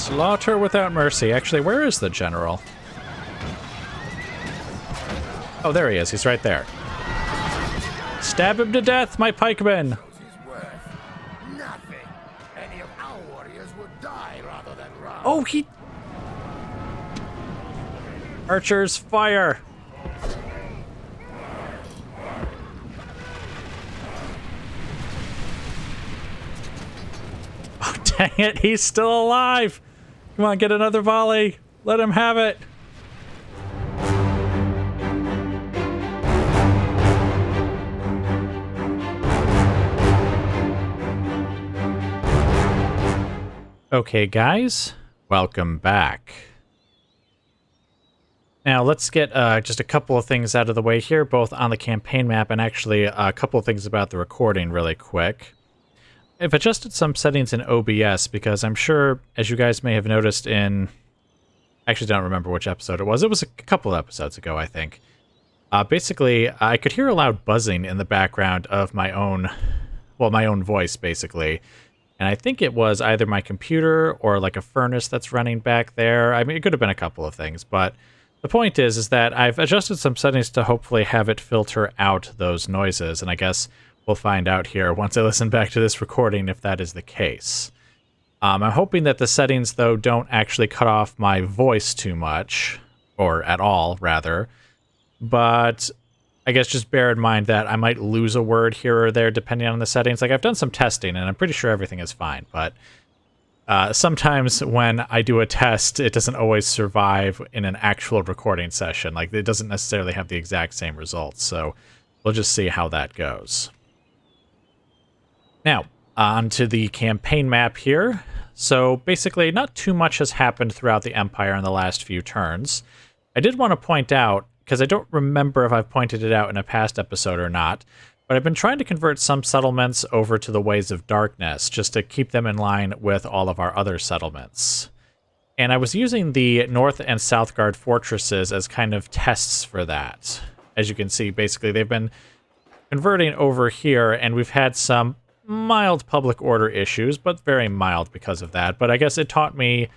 Slaughter without mercy. Actually, where is the general? Oh, there he is. He's right there. Stab him to death, my pikemen! Oh, he... Archers, fire! Oh, dang it, he's still alive! Come on, get another volley! Let him have it! Okay, guys, welcome back. Now, let's get just a couple of things out of the way here, both on the campaign map and actually a couple of things about the recording really quick. I've adjusted some settings in OBS because I'm sure, as you guys may have noticed in... I actually don't remember which episode it was. It was a couple of episodes ago, I think. Basically, I could hear a loud buzzing in the background of my own... well, my own voice, basically. And I think it was either my computer or like a furnace that's running back there. I mean, it could have been a couple of things, but the point is that I've adjusted some settings to hopefully have it filter out those noises, and I guess we'll find out here once I listen back to this recording if that is the case. I'm hoping that the settings, though, don't actually cut off my voice too much, or at all, rather, but I guess just bear in mind that I might lose a word here or there depending on the settings. Like, I've done some testing, and I'm pretty sure everything is fine, but sometimes when I do a test, it doesn't always survive in an actual recording session. Like, it doesn't necessarily have the exact same results, so we'll just see how that goes. Now, on to the campaign map here. So, basically, not too much has happened throughout the Empire in the last few turns. I did want to point out, because I don't remember if I've pointed it out in a past episode or not, but I've been trying to convert some settlements over to the Ways of Darkness, just to keep them in line with all of our other settlements. And I was using the North and Southgard fortresses as kind of tests for that. As you can see, basically, they've been converting over here, and we've had some mild public order issues, but very mild because of that. But I guess it taught me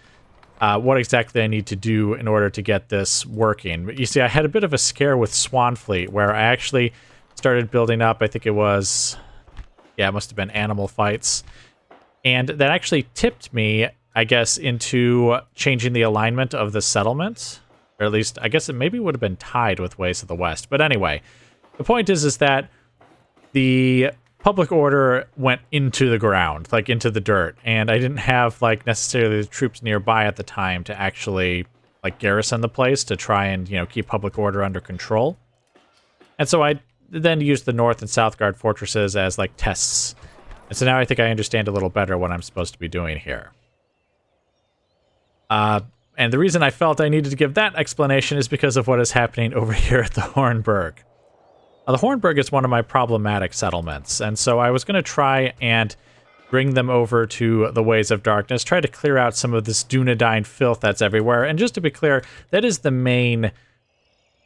what exactly I need to do in order to get this working. But you see, I had a bit of a scare with Swanfleet, where I actually started building up, I think it was, yeah, it must have been animal fights. And that actually tipped me, I guess, into changing the alignment of the settlement. Or at least, I guess it maybe would have been tied with Ways of the West. But anyway, the point is that the public order went into the ground, like into the dirt, and I didn't have like necessarily the troops nearby at the time to actually like garrison the place to try and, you know, keep public order under control. And so I then used the North and Southgard fortresses as like tests. And so now I think I understand a little better what I'm supposed to be doing here. And the reason I felt I needed to give that explanation is because of what is happening over here at the Hornburg. The Hornburg is one of my problematic settlements, and so I was going to try and bring them over to the Ways of Darkness, try to clear out some of this Dunedain filth that's everywhere. And just to be clear, that is the main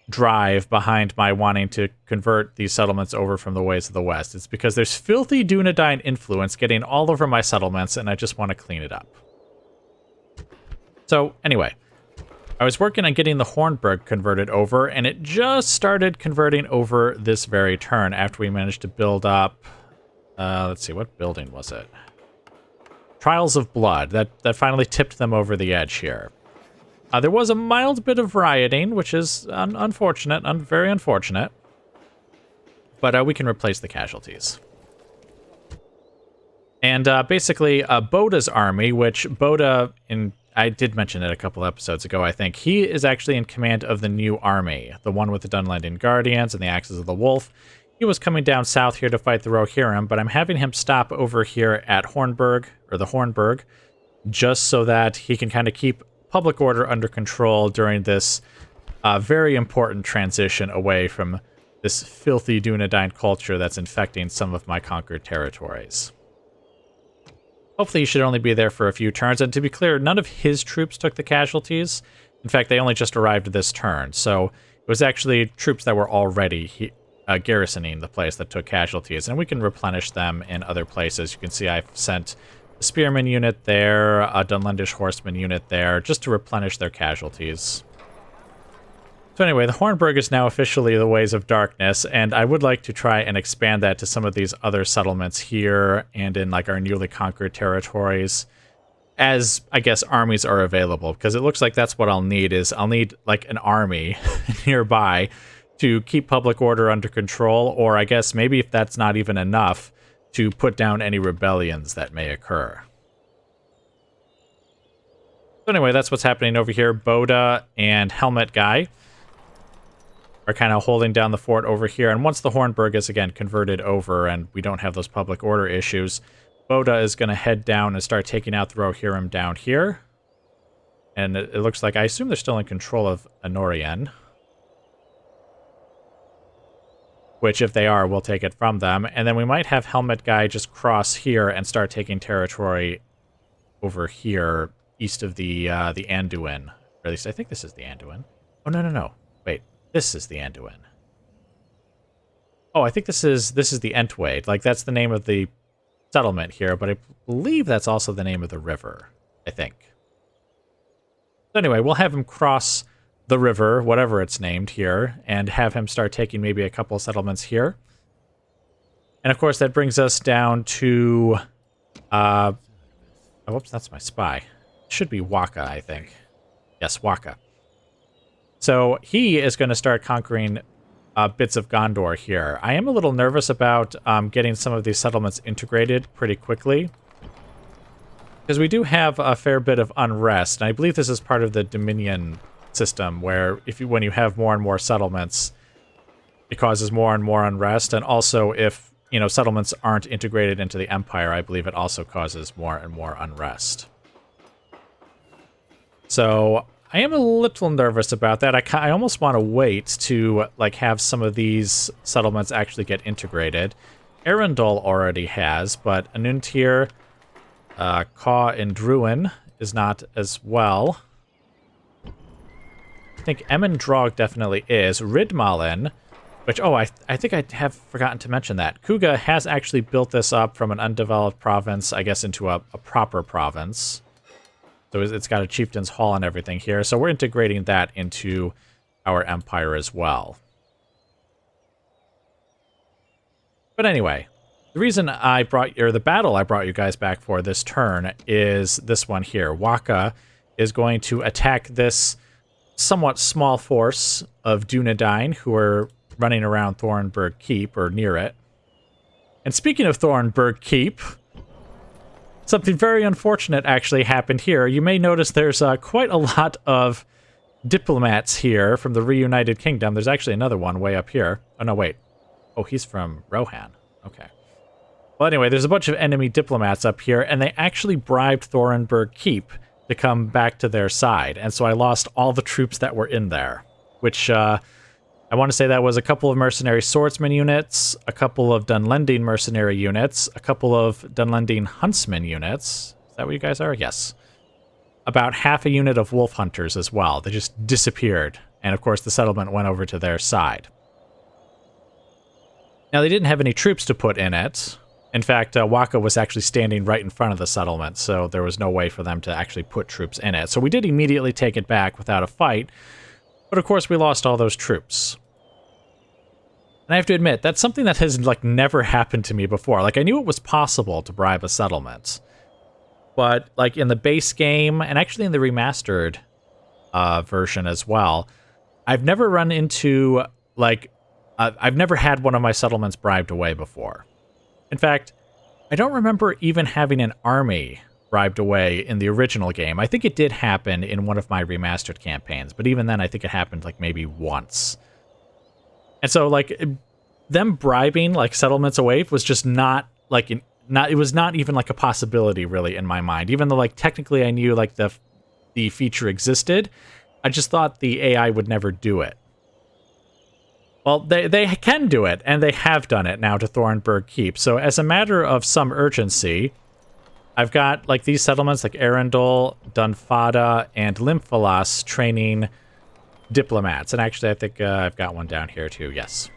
drive behind my wanting to convert these settlements over from the Ways of the West. It's because there's filthy Dunedain influence getting all over my settlements, and I just want to clean it up. So, anyway, I was working on getting the Hornburg converted over, and it just started converting over this very turn after we managed to build up... let's see, what building was it? Trials of Blood. That finally tipped them over the edge here. There was a mild bit of rioting, which is unfortunate, very unfortunate. But we can replace the casualties. And basically, Boda's army, which Boda, I did mention it a couple episodes ago, I think, he is actually in command of the new army, the one with the Dunlandian Guardians and the Axes of the Wolf. He was coming down south here to fight the Rohirrim, but I'm having him stop over here at Hornburg, or the Hornburg, just so that he can kind of keep public order under control during this very important transition away from this filthy Dunedain culture that's infecting some of my conquered territories. Hopefully he should only be there for a few turns, and to be clear, none of his troops took the casualties. In fact, they only just arrived this turn, so it was actually troops that were already garrisoning the place that took casualties, and we can replenish them in other places. You can see I've sent spearman unit there, a Dunlandish horseman unit there, just to replenish their casualties. So anyway, the Hornburg is now officially the Ways of Darkness, and I would like to try and expand that to some of these other settlements here and in like our newly conquered territories, as I guess armies are available, because it looks like that's what I'll need like an army nearby to keep public order under control, or I guess maybe if that's not even enough, to put down any rebellions that may occur. So anyway, that's what's happening over here. Boda and Helmet Guy are kind of holding down the fort over here, and once the Hornburg is again converted over and we don't have those public order issues, Boda is going to head down and start taking out the Rohirrim down here. And it looks like, I assume they're still in control of Anorian. Which, if they are, we'll take it from them. And then we might have Helmet Guy just cross here and start taking territory over here, east of the Anduin. Or at least, I think this is the Anduin. Oh, no. Wait, this is the Anduin. Oh, I think this is the Entway. Like, that's the name of the settlement here, but I believe that's also the name of the river, I think. So anyway, we'll have him cross the river, whatever it's named here, and have him start taking maybe a couple of settlements here. And of course, that brings us down to, oh, whoops, that's my spy. It should be Waka, I think. Yes, Waka. So he is going to start conquering bits of Gondor here. I am a little nervous about getting some of these settlements integrated pretty quickly, because we do have a fair bit of unrest, and I believe this is part of the Dominion system, where when you have more and more settlements, it causes more and more unrest, and also if settlements aren't integrated into the Empire, I believe it also causes more and more unrest. So I am a little nervous about that. I almost want to wait to have some of these settlements actually get integrated. Arundel already has, but Anuntir, Caw, and Druin is not as well. I think Emondrog definitely is. Ridmalin, which, I think I have forgotten to mention that. Kuga has actually built this up from an undeveloped province, I guess, into a proper province. So it's got a chieftain's hall and everything here. So we're integrating that into our empire as well. But anyway, the reason the battle I brought you guys back for this turn is this one here. Waka is going to attack this somewhat small force of Dunedain who are running around Thornburg Keep, or near it. And speaking of Thornburg Keep, something very unfortunate actually happened here. You may notice there's quite a lot of diplomats here from the reunited kingdom. There's actually another one way up here. Oh, no, wait. Oh, he's from Rohan. Okay. Well, anyway, there's a bunch of enemy diplomats up here, and they actually bribed Thornburg Keep to come back to their side. And so I lost all the troops that were in there, which I want to say that was a couple of mercenary swordsman units, a couple of Dunlending mercenary units, a couple of Dunlending huntsman units. Is that what you guys are? Yes. About half a unit of wolf hunters as well. They just disappeared. And of course, the settlement went over to their side. Now, they didn't have any troops to put in it. In fact, Waka was actually standing right in front of the settlement, so there was no way for them to actually put troops in it. So we did immediately take it back without a fight, but of course we lost all those troops. And I have to admit, that's something that has never happened to me before. I knew it was possible to bribe a settlement, but in the base game, and actually in the remastered version as well, I've never run into, I've never had one of my settlements bribed away before. In fact, I don't remember even having an army bribed away in the original game. I think it did happen in one of my remastered campaigns, but even then I think it happened maybe once. And so them bribing settlements away was just not it was not even a possibility really in my mind. Even though technically I knew the feature existed, I just thought the AI would never do it. Well, they can do it, and they have done it now to Thornburg Keep. So as a matter of some urgency, I've got these settlements Arundel, Dunfada, and Lymphalas training diplomats. And actually, I think I've got one down here too, yes.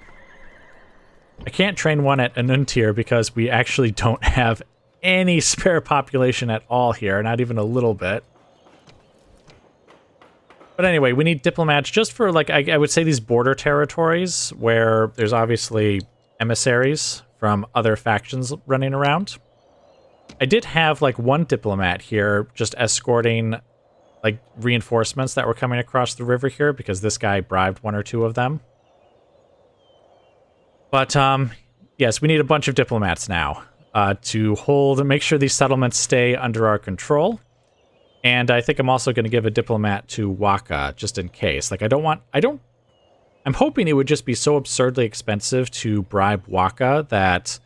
I can't train one at Anuntir because we actually don't have any spare population at all here, not even a little bit. But anyway, we need diplomats just for, like, I would say these border territories where there's obviously emissaries from other factions running around. I did have, like, one diplomat here just escorting, like, reinforcements that were coming across the river here because this guy bribed one or two of them. But, yes, we need a bunch of diplomats now to hold and make sure these settlements stay under our control. And I think I'm also going to give a diplomat to Waka, just in case. Like, I'm hoping it would just be so absurdly expensive to bribe Waka that,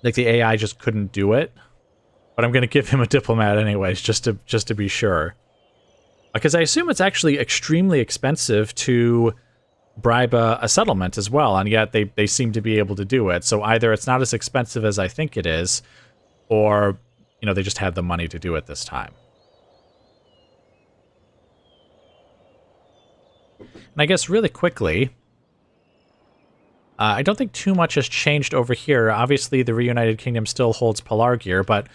like, the AI just couldn't do it. But I'm going to give him a diplomat anyways, just to be sure. Because I assume it's actually extremely expensive to bribe a settlement as well, and yet they seem to be able to do it. So either it's not as expensive as I think it is, or, you know, they just had the money to do it this time. And I guess really quickly, I don't think too much has changed over here. Obviously, the Reunited Kingdom still holds Pelargir, but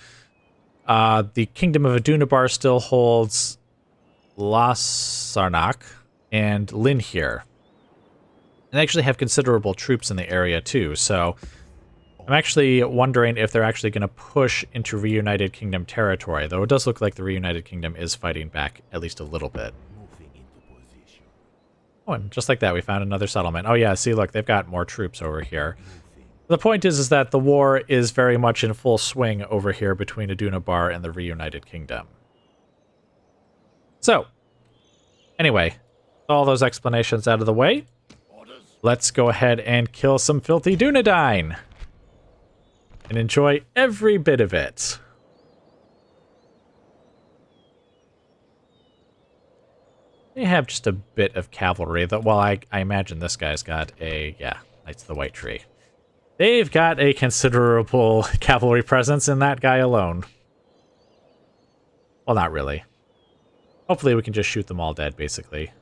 the Kingdom of Adunabar still holds Lasarnak and Linhir. And they actually have considerable troops in the area too, so I'm actually wondering if they're actually going to push into Reunited Kingdom territory, though it does look like the Reunited Kingdom is fighting back at least a little bit. Oh, and just like that, we found another settlement. Oh yeah, see, look, they've got more troops over here. The point is that the war is very much in full swing over here between Adunabar and the Reunited Kingdom. So, anyway, all those explanations out of the way, let's go ahead and kill some filthy Dunedain and enjoy every bit of it. They have just a bit of cavalry, that, well, I imagine this guy's got a, yeah, Knights of the White Tree. They've got a considerable cavalry presence in that guy alone. Well, not really. Hopefully we can just shoot them all dead, basically.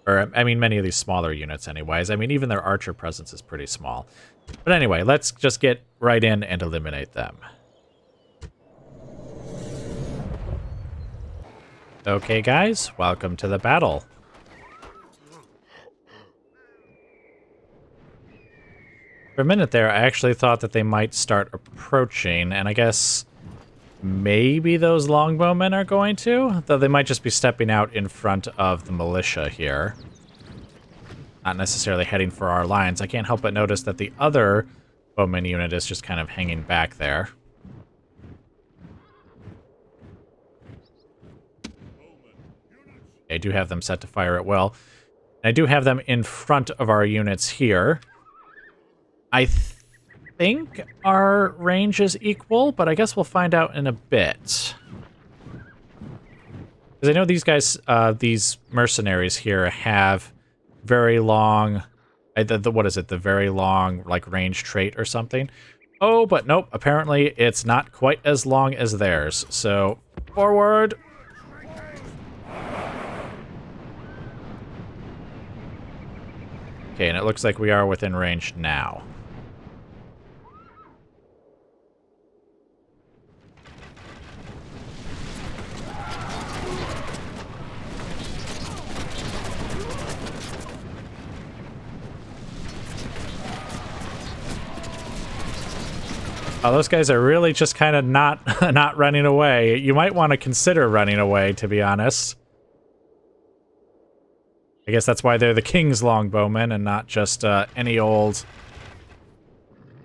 Or, I mean, many of these smaller units anyways. I mean, even their archer presence is pretty small. But anyway, let's just get right in and eliminate them. Okay, guys, welcome to the battle. For a minute there, I actually thought that they might start approaching, and I guess maybe those longbowmen are going to, though they might just be stepping out in front of the militia here. Not necessarily heading for our lines. I can't help but notice that the other bowman unit is just kind of hanging back there. I do have them set to fire at will. I do have them in front of our units here. I think our range is equal, but I guess we'll find out in a bit. Because I know these guys, these mercenaries here have very long, what is it, the very long, like, range trait or something. Oh, but nope, apparently it's not quite as long as theirs. So, forward! Okay, and it looks like we are within range now. Oh, those guys are really just kind of not running away. You might want to consider running away, to be honest. I guess that's why they're the King's longbowmen and not just any old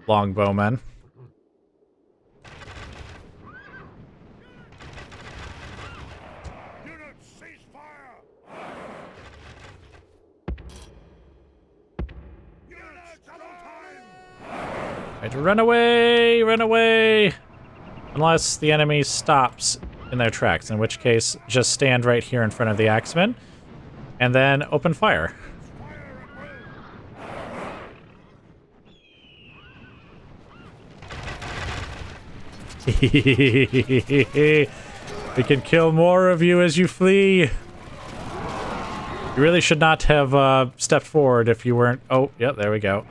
longbowmen. Right, run away! Run away! Unless the enemy stops in their tracks, in which case, just stand right here in front of the axemen. And then open fire. We can kill more of you as you flee. You really should not have stepped forward if you weren't... Oh, yep, there we go.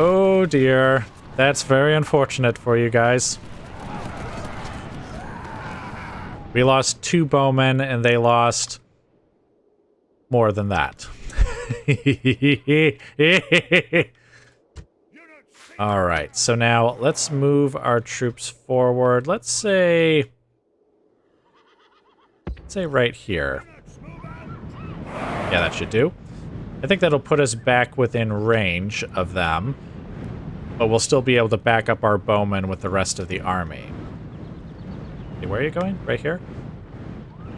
Oh dear. That's very unfortunate for you guys. We lost 2 bowmen and they lost more than that. Alright, so now let's move our troops forward. Let's say right here. Yeah, that should do. I think that'll put us back within range of them, but we'll still be able to back up our bowmen with the rest of the army. Okay, where are you going? Right here?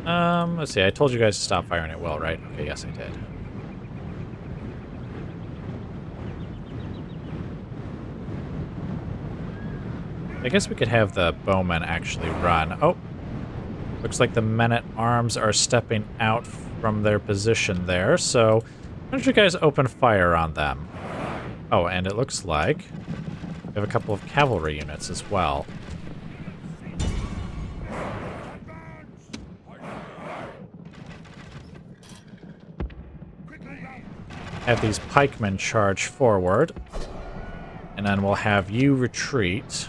Let's see, I told you guys to stop firing at will, right? Okay, yes, I did. I guess we could have the bowmen actually run. Oh, looks like the men-at-arms are stepping out from their position there, so why don't you guys open fire on them? Oh, and it looks like we have a couple of cavalry units as well. Have these pikemen charge forward, and then we'll have you retreat.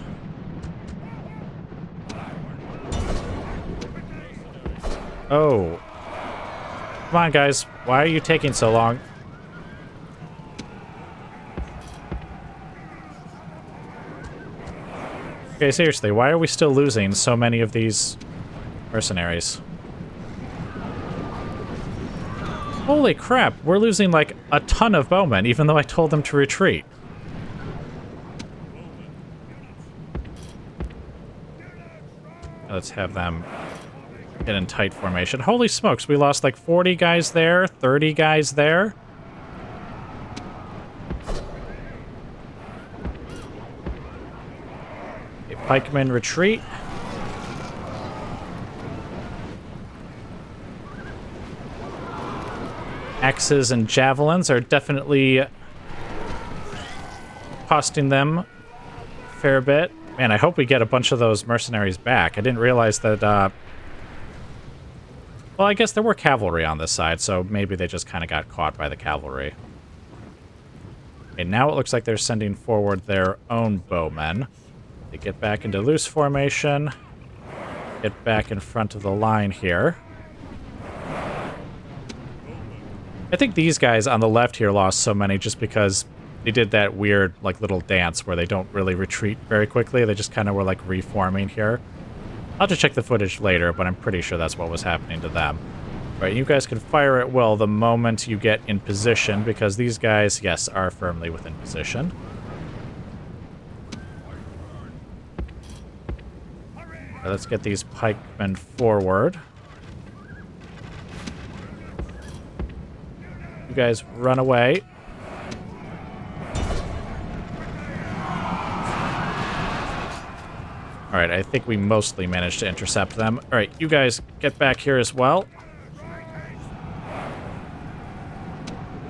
Oh. Come on, guys. Why are you taking so long? Okay, seriously, why are we still losing so many of these mercenaries? Holy crap, we're losing like a ton of bowmen, even though I told them to retreat. Let's have them get in tight formation. Holy smokes, we lost like 40 guys there, 30 guys there. Okay, pikemen retreat. Axes and javelins are definitely costing them a fair bit. Man, I hope we get a bunch of those mercenaries back. I didn't realize that, well, I guess there were cavalry on this side, so maybe they just kind of got caught by the cavalry. Okay, now it looks like they're sending forward their own bowmen. They get back into loose formation. Get back in front of the line here. I think these guys on the left here lost so many just because they did that weird, like, little dance where they don't really retreat very quickly. They just kind of were, like, reforming here. I'll have to check the footage later, but I'm pretty sure that's what was happening to them. All right, you guys can fire at will the moment you get in position, because these guys, yes, are firmly within position. All right, let's get these pikemen forward. You guys run away. All right, I think we mostly managed to intercept them. All right, you guys get back here as well.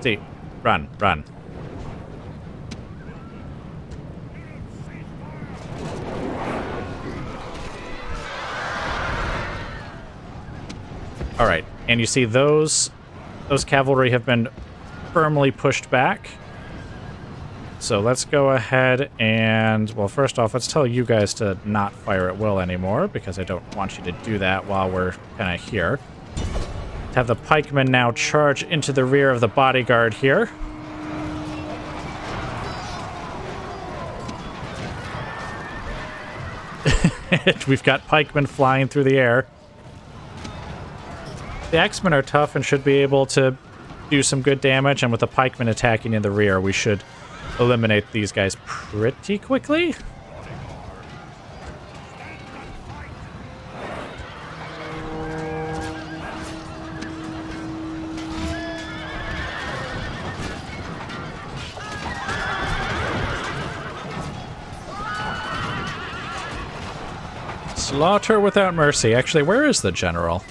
See, run, run. All right, and you see those cavalry have been firmly pushed back. So let's go ahead and, well, first off, let's tell you guys to not fire at will anymore, because I don't want you to do that while we're kind of here. Have the pikemen now charge into the rear of the bodyguard here. We've got pikemen flying through the air. The axemen are tough and should be able to do some good damage, and with the pikemen attacking in the rear, we should eliminate these guys pretty quickly. Slaughter without mercy. Actually, where is the general?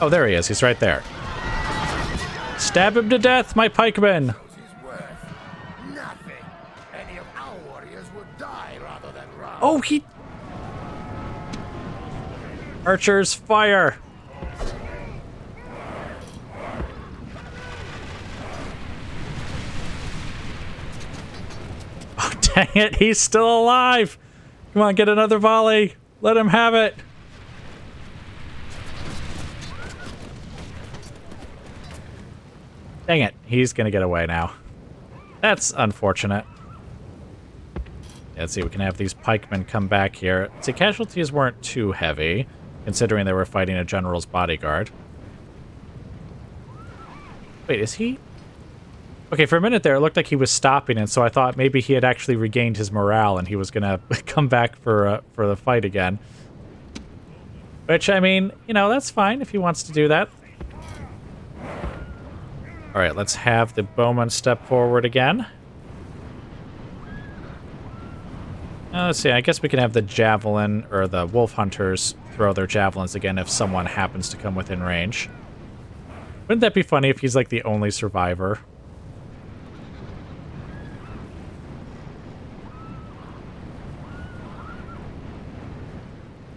Oh, there he is. He's right there. Stab him to death, my pikemen! Oh, he... Archers, fire! Dang it, he's still alive! Come on, get another volley! Let him have it! Dang it, he's gonna get away now. That's unfortunate. Let's see, we can have these pikemen come back here. See, casualties weren't too heavy, considering they were fighting a general's bodyguard. Wait, is he? Okay, for a minute there, it looked like he was stopping, and so I thought maybe he had actually regained his morale and he was gonna come back for the fight again. Which, I mean, you know, that's fine if he wants to do that. Alright, let's have the bowman step forward again. Let's see, I guess we can have the javelin, or the wolf hunters, throw their javelins again if someone happens to come within range. Wouldn't that be funny if he's like the only survivor?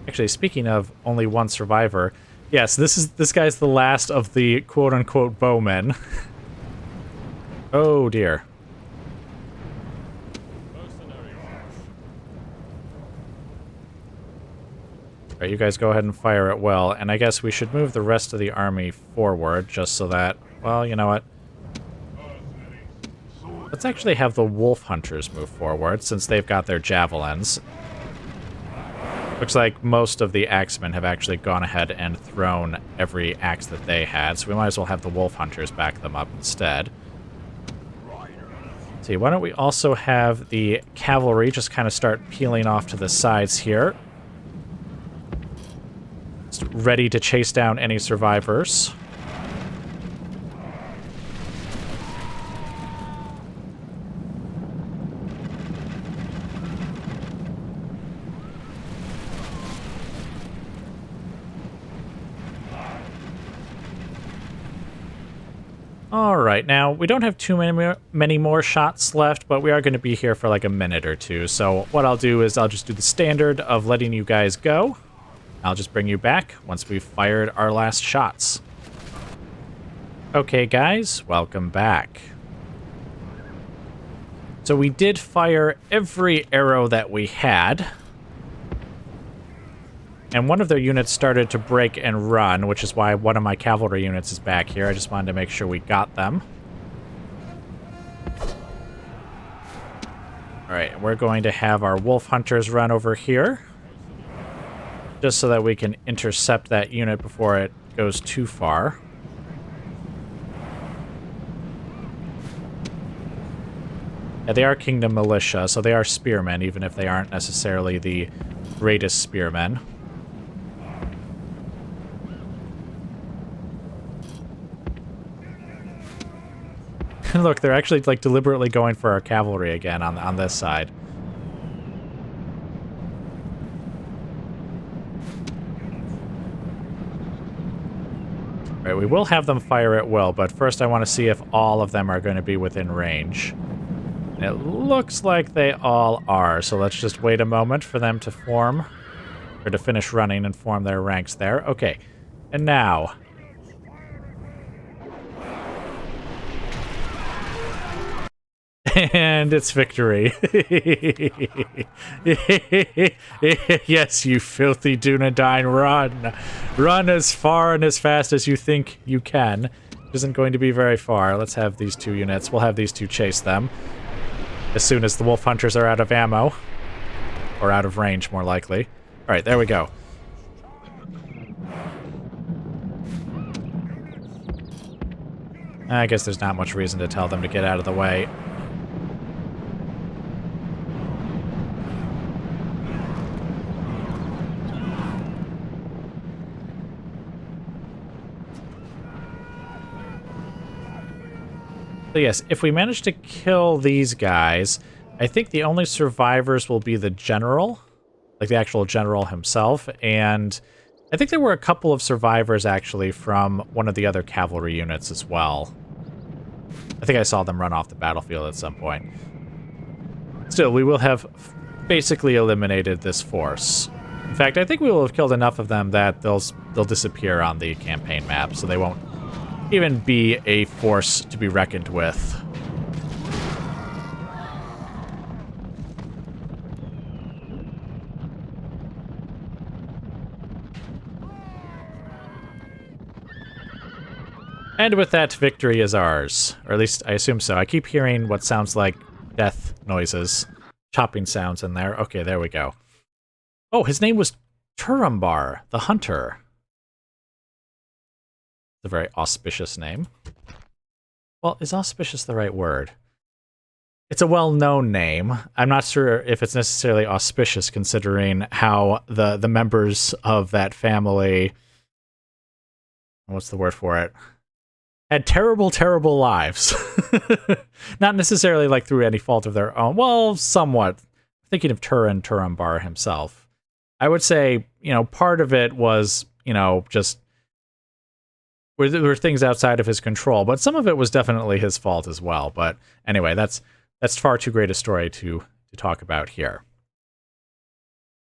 Actually, speaking of only one survivor, yes, this guy's the last of the quote-unquote bowmen. Oh dear. Alright, you guys go ahead and fire at will, and I guess we should move the rest of the army forward, just so that, well, you know what? Let's actually have the wolf hunters move forward, since they've got their javelins. Looks like most of the axemen have actually gone ahead and thrown every axe that they had, so we might as well have the wolf hunters back them up instead. See, why don't we also have the cavalry just kind of start peeling off to the sides here. Just ready to chase down any survivors. Alright, now, we don't have too many more shots left, but we are going to be here for like a minute or two, so what I'll do is I'll just do the standard of letting you guys go. I'll just bring you back once we've fired our last shots. Okay, guys, welcome back. So we did fire every arrow that we had. And one of their units started to break and run, which is why one of my cavalry units is back here. I just wanted to make sure we got them. Alright, we're going to have our wolf hunters run over here. Just so that we can intercept that unit before it goes too far. Yeah, they are Kingdom Militia, so they are spearmen, even if they aren't necessarily the greatest spearmen. Look, they're actually like deliberately going for our cavalry again on this side. Right, we will have them fire at will, but first I want to see if all of them are going to be within range. And it looks like they all are, so let's just wait a moment for them to form, or to finish running and form their ranks there. Okay, and now... And it's victory. Yes, you filthy Dunedain, run. Run as far and as fast as you think you can. It isn't going to be very far. Let's have these two units. We'll have these two chase them. As soon as the wolf hunters are out of ammo. Or out of range, more likely. Alright, there we go. I guess there's not much reason to tell them to get out of the way. So yes, if we manage to kill these guys, I think the only survivors will be the general, like the actual general himself, and I think there were a couple of survivors actually from one of the other cavalry units as well. I think I saw them run off the battlefield at some point. Still, we will have basically eliminated this force. In fact, I think we will have killed enough of them that they'll disappear on the campaign map, so they won't even be a force to be reckoned with. And with that, victory is ours. Or at least, I assume so. I keep hearing what sounds like death noises. Chopping sounds in there. Okay, there we go. Oh, his name was Turumbar, the Hunter. It's a very auspicious name. Well, is auspicious the right word? It's a well-known name. I'm not sure if it's necessarily auspicious considering how the members of that family... What's the word for it? Had terrible, terrible lives. Not necessarily like through any fault of their own. Well, somewhat. Thinking of Turumbar himself. I would say, you know, part of it was, you know, just... There were things outside of his control, but some of it was definitely his fault as well. But anyway, that's far too great a story to talk about here.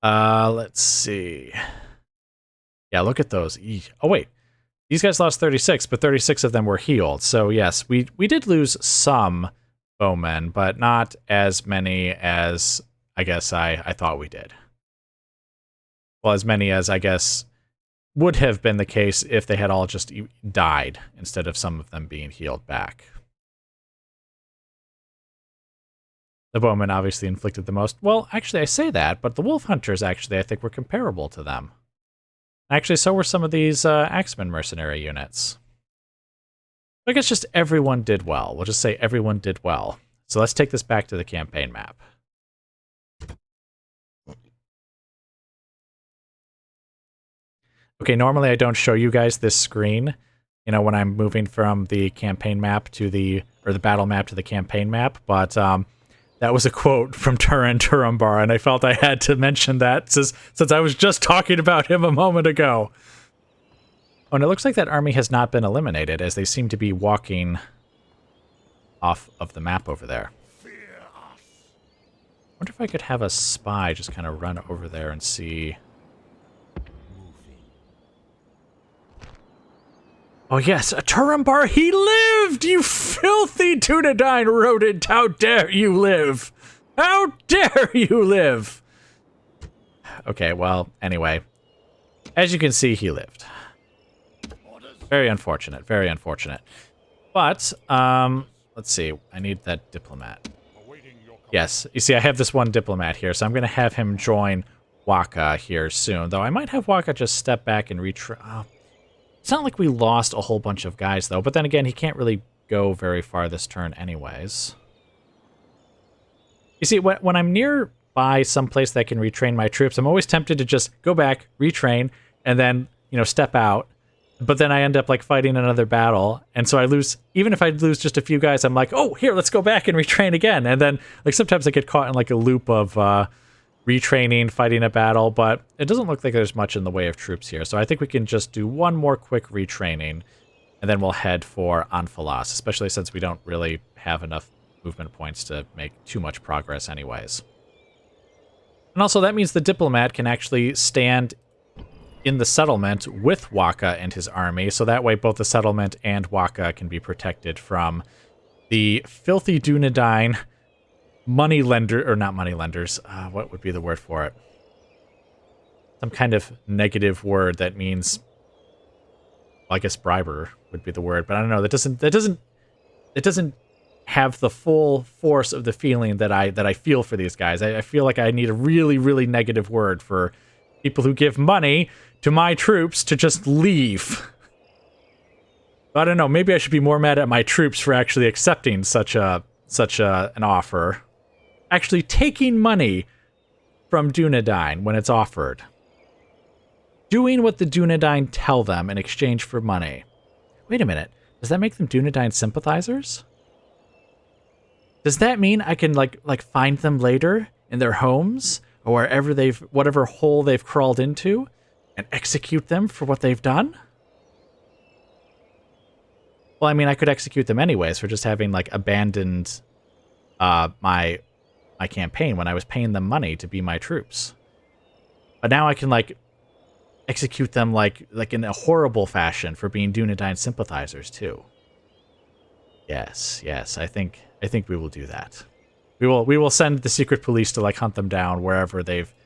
Let's see. Yeah, look at those. Oh, wait. These guys lost 36, but 36 of them were healed. So, yes, we did lose some bowmen, but not as many as I guess I thought we did. Well, as many as I guess would have been the case if they had all just died instead of some of them being healed back. The bowmen obviously inflicted the most. Well, actually, I say that, but the wolf hunters actually, I think, were comparable to them. Actually, so were some of these Axeman mercenary units. I guess just everyone did well. We'll just say everyone did well. So let's take this back to the campaign map. Okay, normally I don't show you guys this screen, you know, when I'm moving from the campaign map to the battle map to the campaign map, but that was a quote from Turumbar, and I felt I had to mention that since I was just talking about him a moment ago. Oh, and it looks like that army has not been eliminated, as they seem to be walking off of the map over there. I wonder if I could have a spy just kind of run over there and see... Oh yes, a Turumbar, he lived! You filthy Dunedain rodent! How dare you live! How dare you live! Okay, well, anyway. As you can see, he lived. Very unfortunate, very unfortunate. But, let's see, I need that diplomat. Yes, you see, I have this one diplomat here, so I'm going to have him join Waka here soon. Though I might have Waka just step back and retreat. It's not like we lost a whole bunch of guys, though. But then again, he can't really go very far this turn anyways. You see, when I'm nearby someplace that can retrain my troops, I'm always tempted to just go back, retrain, and then, you know, step out. But then I end up, like, fighting another battle. And so I lose... Even if I lose just a few guys, I'm like, oh, here, let's go back and retrain again. And then, like, sometimes I get caught in, like, a loop of... retraining, fighting a battle, but it doesn't look like there's much in the way of troops here. So I think we can just do one more quick retraining, and then we'll head for Anfalas, especially since we don't really have enough movement points to make too much progress anyways. And also that means the diplomat can actually stand in the settlement with Waka and his army, so that way both the settlement and Waka can be protected from the filthy Dunedain moneylender, or not moneylenders, what would be the word for it? Some kind of negative word that means, well, I guess briber would be the word, but I don't know, that doesn't have the full force of the feeling that I feel for these guys. I feel like I need a really, really negative word for people who give money to my troops to just leave. I don't know, maybe I should be more mad at my troops for actually accepting such an offer. Actually taking money from Dunedain when it's offered. Doing what the Dunedain tell them in exchange for money. Wait a minute. Does that make them Dunedain sympathizers? Does that mean I can like find them later in their homes or wherever whatever hole they've crawled into and execute them for what they've done? Well, I mean, I could execute them anyways for just having like abandoned my campaign when I was paying them money to be my troops. But now I can like execute them like in a horrible fashion for being Dunedain sympathizers too. Yes, I think we will do that. We will send the secret police to like hunt them down wherever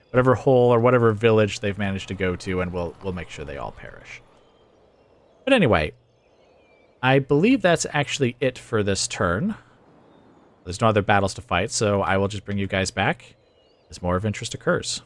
whatever hole or whatever village they've managed to go to, and we'll make sure they all perish. But anyway, I believe that's actually it for this turn. There's no other battles to fight, so I will just bring you guys back as more of interest occurs.